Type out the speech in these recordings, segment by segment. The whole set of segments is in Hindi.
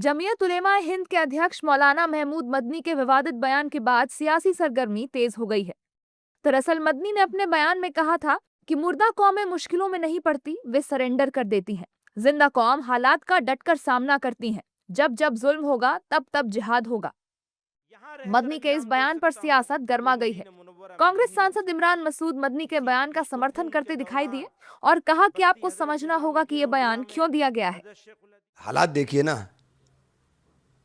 जमीयत उलेमा हिंद के अध्यक्ष मौलाना महमूद मदनी के विवादित बयान के बाद सियासी सरगर्मी तेज हो गई है। दरअसल मदनी ने अपने बयान में कहा था कि मुर्दा कौमें मुश्किलों में नहीं पड़ती, वे सरेंडर कर देती हैं। जिंदा कौम हालात का डटकर सामना करती हैं। जब जब जुल्म होगा तब तब जिहाद होगा। मदनी के इस बयान पर सियासत गर्मा गई है। कांग्रेस सांसद इमरान मसूद मदनी के बयान का समर्थन करते दिखाई दिए और कहा कि आपको समझना होगा कि ये बयान क्यों दिया गया है। हालात देखिए ना,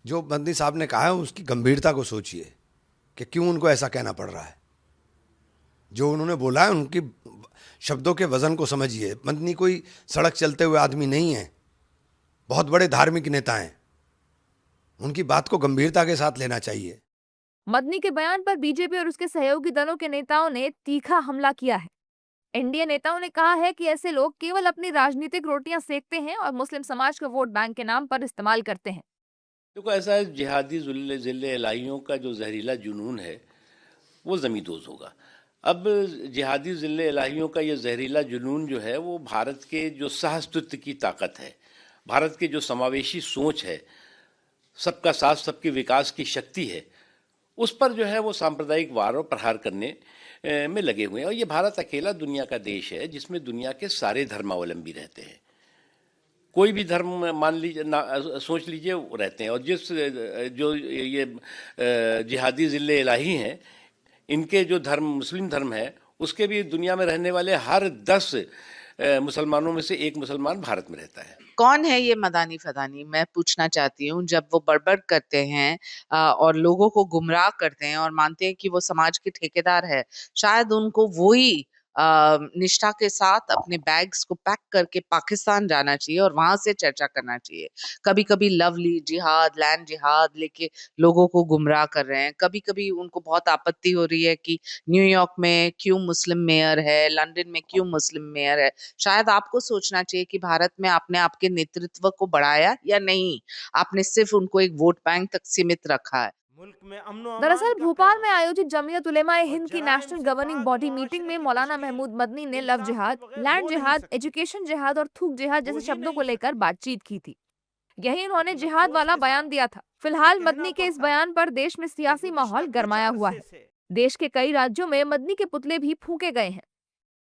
जो मदनी साहब ने कहा है उसकी गंभीरता को सोचिए कि क्यों उनको ऐसा कहना पड़ रहा है। जो उन्होंने बोला है उनकी शब्दों के वजन को समझिए। मदनी कोई सड़क चलते हुए आदमी नहीं है, बहुत बड़े धार्मिक नेता हैं। उनकी बात को गंभीरता के साथ लेना चाहिए। मदनी के बयान पर बीजेपी और उसके सहयोगी दलों के नेताओं ने तीखा हमला किया है। एनडीए नेताओं ने कहा है कि ऐसे लोग केवल अपनी राजनीतिक रोटियां सेकते हैं और मुस्लिम समाज को वोट बैंक के नाम पर इस्तेमाल करते हैं। देखो, ऐसा है, जिहादी ज़िले इलाहियों का जो जहरीला जुनून है वो ज़मींदोज़ होगा। अब जिहादी ज़िले इलाहियों का ये जहरीला जुनून जो है वो भारत के जो सहअस्तित्व की ताकत है, भारत के जो समावेशी सोच है, सबका साथ सबके विकास की शक्ति है, उस पर जो है वो सांप्रदायिक वार और प्रहार करने में लगे हुए हैं। और ये भारत अकेला दुनिया का देश है जिसमें दुनिया के सारे धर्मावलंबी रहते हैं। कोई भी धर्म मान लीजिए ना, सोच लीजिए, वो रहते हैं। और जो ये जिहादी ज़िले इलाही हैं, इनके जो धर्म मुस्लिम धर्म है, उसके भी दुनिया में रहने वाले हर 10 मुसलमानों में से एक मुसलमान भारत में रहता है। कौन है ये मदानी फदानी, मैं पूछना चाहती हूँ। जब वो बड़बड़ करते हैं और लोगों को गुमराह करते हैं और मानते हैं कि वो समाज के ठेकेदार है, शायद उनको वही निष्ठा के साथ अपने बैग्स को पैक करके पाकिस्तान जाना चाहिए और वहां से चर्चा करना चाहिए। कभी कभी लवली जिहाद, लैंड जिहाद लेके लोगों को गुमराह कर रहे हैं। कभी कभी उनको बहुत आपत्ति हो रही है कि न्यूयॉर्क में क्यों मुस्लिम मेयर है, लंदन में क्यों मुस्लिम मेयर है। शायद आपको सोचना चाहिए कि भारत में आपने आपके नेतृत्व को बढ़ाया या नहीं, आपने सिर्फ उनको एक वोट बैंक तक सीमित रखा है। दरअसल भोपाल में आयोजित जमीयत उलेमा हिंद की नेशनल गवर्निंग बॉडी मीटिंग में मौलाना महमूद मदनी ने लव जिहाद, लैंड जिहाद, एजुकेशन जिहाद और थूक जिहाद जैसे शब्दों को लेकर बातचीत की थी। यही उन्होंने जिहाद वाला बयान दिया था। फिलहाल मदनी के इस बयान पर देश में सियासी माहौल गरमाया हुआ है। देश के कई राज्यों में मदनी के पुतले भी फूंके गए हैं।